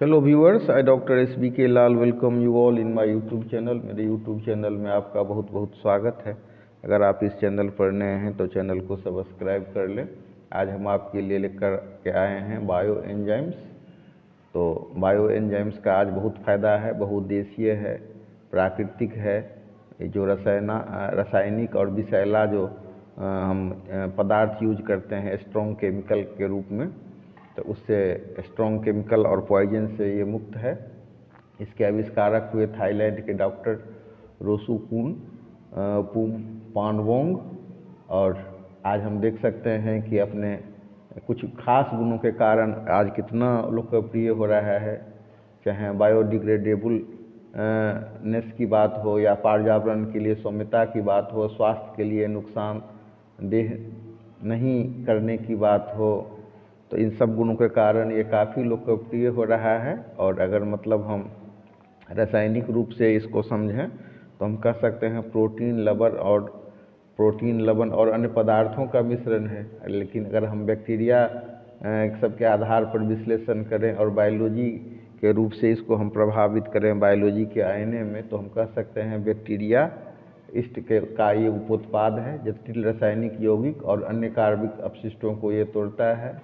Hello viewers, I doctor SBK Lal welcome you all in my YouTube channel. मेरे YouTube channel में आपका बहुत बहुत स्वागत है। अगर आप इस चैनल पर नए हैं तो चैनल को सब्सक्राइब कर लें। आज हम आपके लिए लेकर के आए हैं बायो एंजाइम्स। तो बायो एंजाइम्स का आज बहुत फ़ायदा है, बहुउद्देशीय है, प्राकृतिक है। ये जो रासायनिक और विषैला जो हम पदार्थ यूज करते हैं स्ट्रॉन्ग केमिकल के रूप में, तो उससे स्ट्रॉन्ग केमिकल और पॉइजन से ये मुक्त है। इसके आविष्कारक हुए थाईलैंड के डॉक्टर रोसुकून पानवोंग। और आज हम देख सकते हैं कि अपने कुछ खास गुणों के कारण आज कितना लोकप्रिय हो रहा है। चाहे बायोडिग्रेडेबल नेस की बात हो या पर्यावरण के लिए सौम्यता की बात हो, स्वास्थ्य के लिए नुकसानदेह नहीं करने की बात हो, तो इन सब गुणों के कारण ये काफ़ी लोकप्रिय हो रहा है। और अगर मतलब हम रासायनिक रूप से इसको समझें तो हम कह सकते हैं प्रोटीन लवण और अन्य पदार्थों का मिश्रण है। लेकिन अगर हम बैक्टीरिया सब के आधार पर विश्लेषण करें और बायोलॉजी के रूप से इसको हम प्रभावित करें बायोलॉजी के आईने में, तो हम कह सकते हैं बैक्टीरिया इष्ट का ये उपोत्पाद है। जटिल रासायनिक यौगिक और अन्य कार्बनिक अपशिष्टों को ये तोड़ता है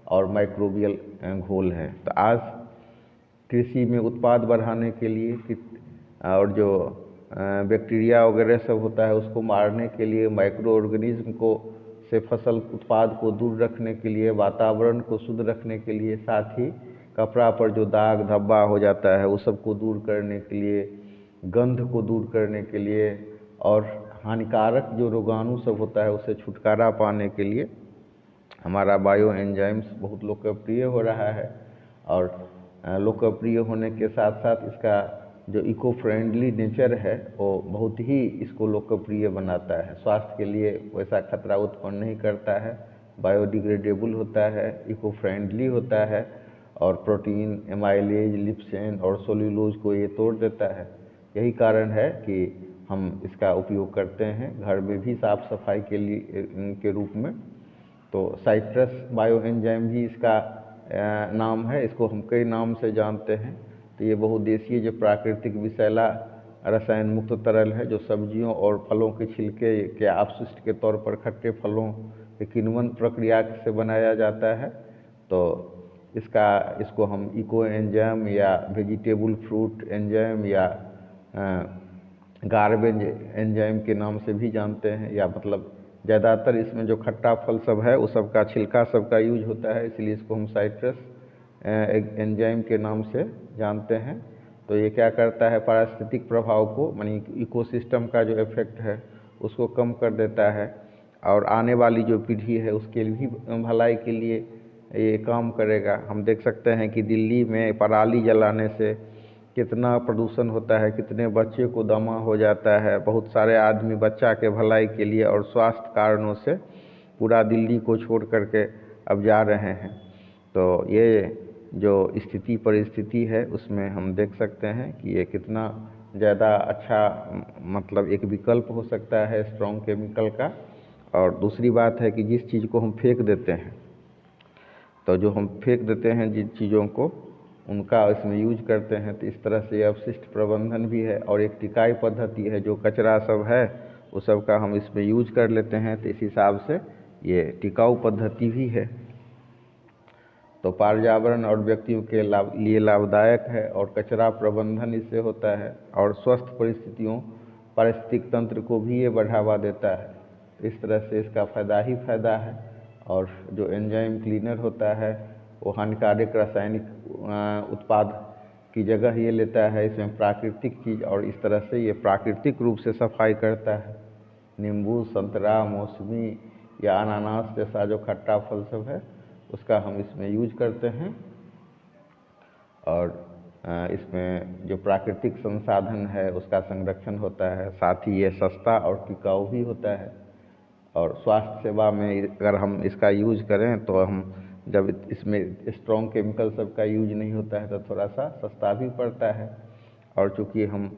और माइक्रोबियल घोल है। तो आज कृषि में उत्पाद बढ़ाने के लिए और जो बैक्टीरिया वगैरह सब होता है उसको मारने के लिए, माइक्रो ऑर्गेनिज्म को से फसल उत्पाद को दूर रखने के लिए, वातावरण को शुद्ध रखने के लिए, साथ ही कपड़ा पर जो दाग धब्बा हो जाता है वो सब को दूर करने के लिए, गंध को दूर करने के लिए और हानिकारक जो रोगाणु सब होता है उससे छुटकारा पाने के लिए हमारा बायो एंजाइम्स बहुत लोकप्रिय हो रहा है। और लोकप्रिय होने के साथ साथ इसका जो इको फ्रेंडली नेचर है वो बहुत ही इसको लोकप्रिय बनाता है। स्वास्थ्य के लिए वैसा खतरा उत्पन्न नहीं करता है, बायोडिग्रेडेबल होता है, इको फ्रेंडली होता है और प्रोटीन, एमाइलेज, लिप्सेन और सेल्यूलोज को ये तोड़ देता है। यही कारण है कि हम इसका उपयोग करते हैं घर में भी साफ सफाई के लिए के रूप में। तो साइट्रस बायो एंजाइम भी इसका नाम है। इसको हम कई नाम से जानते हैं। तो ये बहुउद्देशीय जो प्राकृतिक विषैला रसायन मुक्त तरल है जो सब्जियों और फलों के छिलके के अपशिष्ट के तौर पर खट्टे फलों के किण्वन प्रक्रिया से बनाया जाता है। तो इसको हम इको एंजाइम या वेजिटेबल फ्रूट एंजाइम या गार्बेज एंजाइम के नाम से भी जानते हैं। या मतलब ज़्यादातर इसमें जो खट्टा फल सब है उस सब का छिलका सब का यूज होता है, इसलिए इसको हम साइट्रस एंजाइम के नाम से जानते हैं। तो ये क्या करता है, पारिस्थितिक प्रभाव को मानी इकोसिस्टम का जो इफेक्ट है उसको कम कर देता है और आने वाली जो पीढ़ी है उसके भी भलाई के लिए ये काम करेगा। हम देख सकते हैं कि दिल्ली में पराली जलाने से कितना प्रदूषण होता है, कितने बच्चे को दमा हो जाता है। बहुत सारे आदमी बच्चा के भलाई के लिए और स्वास्थ्य कारणों से पूरा दिल्ली को छोड़ करके अब जा रहे हैं। तो ये जो परिस्थिति है उसमें हम देख सकते हैं कि ये कितना ज़्यादा अच्छा मतलब एक विकल्प हो सकता है स्ट्रॉन्ग केमिकल का। और दूसरी बात है कि जिस चीज़ को हम फेंक देते हैं, तो जो हम फेंक देते हैं जिन चीज़ों को उनका इसमें यूज करते हैं, तो इस तरह से अपशिष्ट प्रबंधन भी है और एक टिकाई पद्धति है। जो कचरा सब है वो सब का हम इसमें यूज कर लेते हैं, तो इस हिसाब से ये टिकाऊ पद्धति भी है। तो पर्यावरण और व्यक्तियों के लिए लाभदायक है और कचरा प्रबंधन इससे होता है और स्वस्थ पारिस्थितिक तंत्र को भी ये बढ़ावा देता है। इस तरह से इसका फ़ायदा ही फ़ायदा है। और जो एंजाइम क्लीनर होता है वो हानिकारक रासायनिक उत्पाद की जगह ये लेता है, इसमें प्राकृतिक चीज़, और इस तरह से ये प्राकृतिक रूप से सफाई करता है। नींबू, संतरा, मौसमी या अनानास जैसा जो खट्टा फल सब है उसका हम इसमें यूज करते हैं। और इसमें जो प्राकृतिक संसाधन है उसका संरक्षण होता है, साथ ही ये सस्ता और टिकाऊ भी होता है। और स्वास्थ्य सेवा में अगर हम इसका यूज करें तो हम जब इसमें स्ट्रॉन्ग केमिकल सब का यूज नहीं होता है तो थोड़ा सा सस्ता भी पड़ता है। और चूँकि हम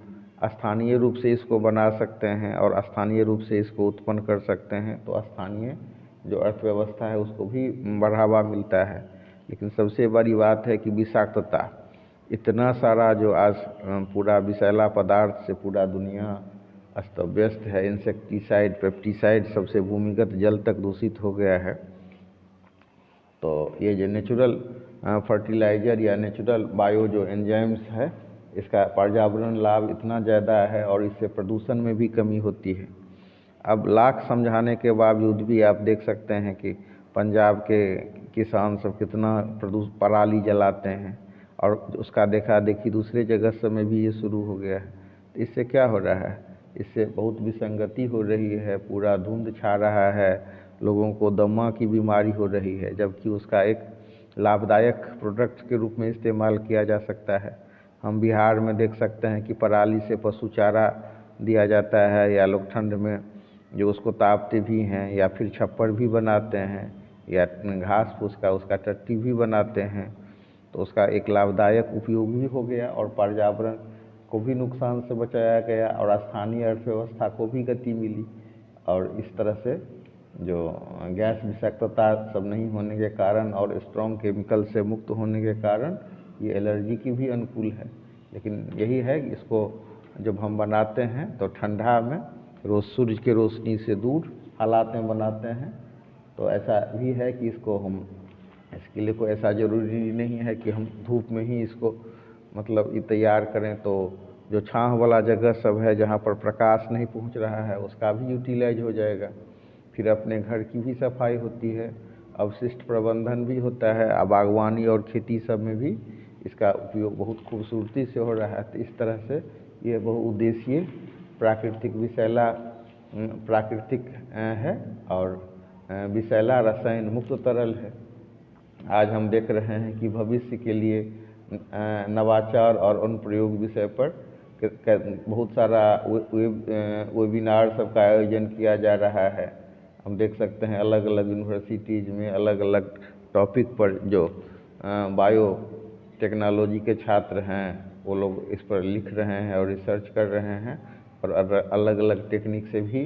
स्थानीय रूप से इसको बना सकते हैं और स्थानीय रूप से इसको उत्पन्न कर सकते हैं, तो स्थानीय जो अर्थव्यवस्था है उसको भी बढ़ावा मिलता है। लेकिन सबसे बड़ी बात है कि विषाक्तता, इतना सारा जो आज पूरा विषैला पदार्थ से पूरा दुनिया अस्त व्यस्त है, इंसेक्टिसाइड, पेप्टिसाइड सबसे भूमिगत जल तक दूषित हो गया है। तो ये जो नेचुरल फर्टिलाइज़र या नेचुरल बायो जो एंजाइम्स है, इसका पर्यावरण लाभ इतना ज़्यादा है और इससे प्रदूषण में भी कमी होती है। अब लाख समझाने के बावजूद भी आप देख सकते हैं कि पंजाब के किसान सब कितना पराली जलाते हैं और उसका देखा देखी दूसरे जगह सब में भी ये शुरू हो गया है। तो इससे क्या हो रहा है? इससे बहुत विसंगति हो रही है, पूरा धुंध छा रहा है, लोगों को दमा की बीमारी हो रही है, जबकि उसका एक लाभदायक प्रोडक्ट के रूप में इस्तेमाल किया जा सकता है। हम बिहार में देख सकते हैं कि पराली से पशु चारा दिया जाता है, या लोग ठंड में जो उसको तापते भी हैं, या फिर छप्पर भी बनाते हैं, या घास फूस का उसका टट्टी भी बनाते हैं। तो उसका एक लाभदायक उपयोग भी हो गया और पर्यावरण को भी नुकसान से बचाया गया और स्थानीय अर्थव्यवस्था को भी गति मिली। और इस तरह से जो गैस विषाक्तता सब नहीं होने के कारण और स्ट्रॉन्ग केमिकल से मुक्त होने के कारण ये एलर्जी की भी अनुकूल है। लेकिन यही है कि इसको जब हम बनाते हैं तो ठंडा में रोज़ सूर्य की रोशनी से दूर हालात में बनाते हैं। तो ऐसा भी है कि इसके लिए कोई ऐसा ज़रूरी नहीं है कि हम धूप में ही इसको मतलब ये तैयार करें। तो जो छाँव वाला जगह सब है जहाँ पर प्रकाश नहीं पहुँच रहा है, उसका भी यूटिलाइज हो जाएगा। फिर अपने घर की भी सफाई होती है, अवशिष्ट प्रबंधन भी होता है। बागवानी और खेती सब में भी इसका उपयोग बहुत खूबसूरती से हो रहा है। तो इस तरह से ये बहुउद्देशीय प्राकृतिक है और विषैला रसायन मुक्त तरल है। आज हम देख रहे हैं कि भविष्य के लिए नवाचार और अनुप्रयोग विषय पर बहुत सारा वेबिनार सब का आयोजन किया जा रहा है। हम देख सकते हैं अलग अलग यूनिवर्सिटीज़ में अलग अलग टॉपिक पर जो बायो टेक्नोलॉजी के छात्र हैं वो लोग इस पर लिख रहे हैं और रिसर्च कर रहे हैं और अलग अलग टेक्निक से भी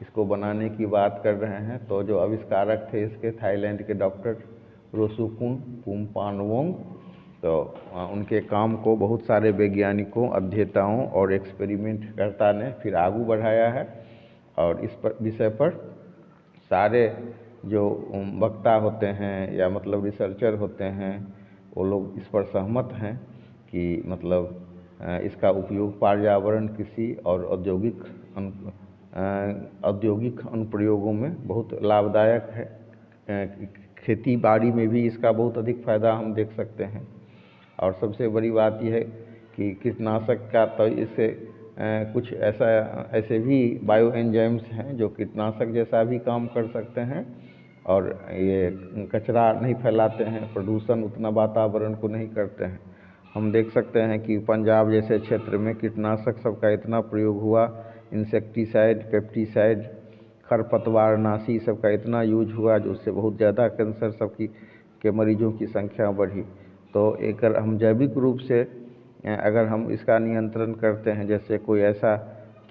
इसको बनाने की बात कर रहे हैं। तो जो आविष्कारक थे इसके, थाईलैंड के डॉक्टर रोसुकुन पुम्पानवोंग, तो उनके काम को बहुत सारे वैज्ञानिकों, अध्येताओं और एक्सपेरिमेंटकर्ता ने फिर आगे बढ़ाया है। और इस विषय पर सारे जो वक्ता होते हैं या मतलब रिसर्चर होते हैं वो लोग इस पर सहमत हैं कि मतलब इसका उपयोग पर्यावरण, कृषि और औद्योगिक अनुप्रयोगों में बहुत लाभदायक है। खेती बाड़ी में भी इसका बहुत अधिक फ़ायदा हम देख सकते हैं। और सबसे बड़ी बात यह है कि कीटनाशक का तो इससे कुछ ऐसे भी बायो एंजाइम्स हैं जो कीटनाशक जैसा भी काम कर सकते हैं और ये कचरा नहीं फैलाते हैं, प्रदूषण उतना वातावरण को नहीं करते हैं। हम देख सकते हैं कि पंजाब जैसे क्षेत्र में कीटनाशक सबका इतना प्रयोग हुआ, इंसेक्टिसाइड, पेप्टिसाइड, खरपतवारनाशी सबका इतना यूज हुआ जो उससे बहुत ज़्यादा कैंसर के मरीजों की संख्या बढ़ी। तो एक हम जैविक रूप से अगर हम इसका नियंत्रण करते हैं, जैसे कोई ऐसा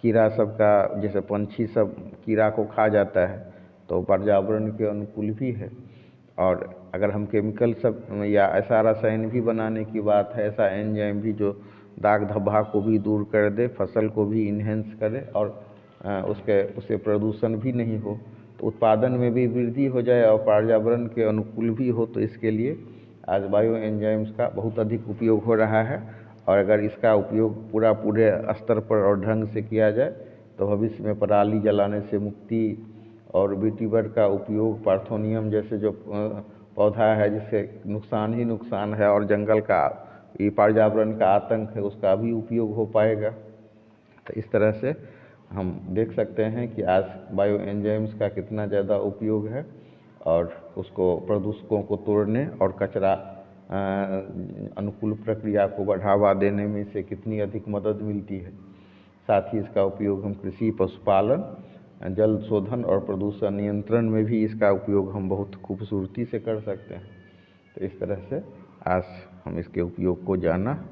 कीड़ा सबका, जैसे पंछी सब कीड़ा को खा जाता है तो पर्यावरण के अनुकूल भी है। और अगर हम केमिकल सब या ऐसा रसायन भी बनाने की बात है, ऐसा एंजाइम भी जो दाग धब्बा को भी दूर कर दे, फसल को भी इन्हेंस करे और उससे प्रदूषण भी नहीं हो, तो उत्पादन में भी वृद्धि हो जाए और पर्यावरण के अनुकूल भी हो। तो इसके लिए आज बायो एंजाइम्स का बहुत अधिक उपयोग हो रहा है। और अगर इसका उपयोग पूरे स्तर पर और ढंग से किया जाए तो भविष्य में पराली जलाने से मुक्ति और वेटिवर का उपयोग, पार्थोनियम जैसे जो पौधा है जिससे नुकसान ही नुकसान है और जंगल का ये पर्यावरण का आतंक है, उसका भी उपयोग हो पाएगा। तो इस तरह से हम देख सकते हैं कि आज बायो एंजाइम्स का कितना ज़्यादा उपयोग है और उसको प्रदूषकों को तोड़ने और कचरा अनुकूल प्रक्रिया को बढ़ावा देने में से कितनी अधिक मदद मिलती है। साथ ही इसका उपयोग हम कृषि, पशुपालन, जल शोधन और प्रदूषण नियंत्रण में भी इसका उपयोग हम बहुत खूबसूरती से कर सकते हैं। तो इस तरह से आज हम इसके उपयोग को जाना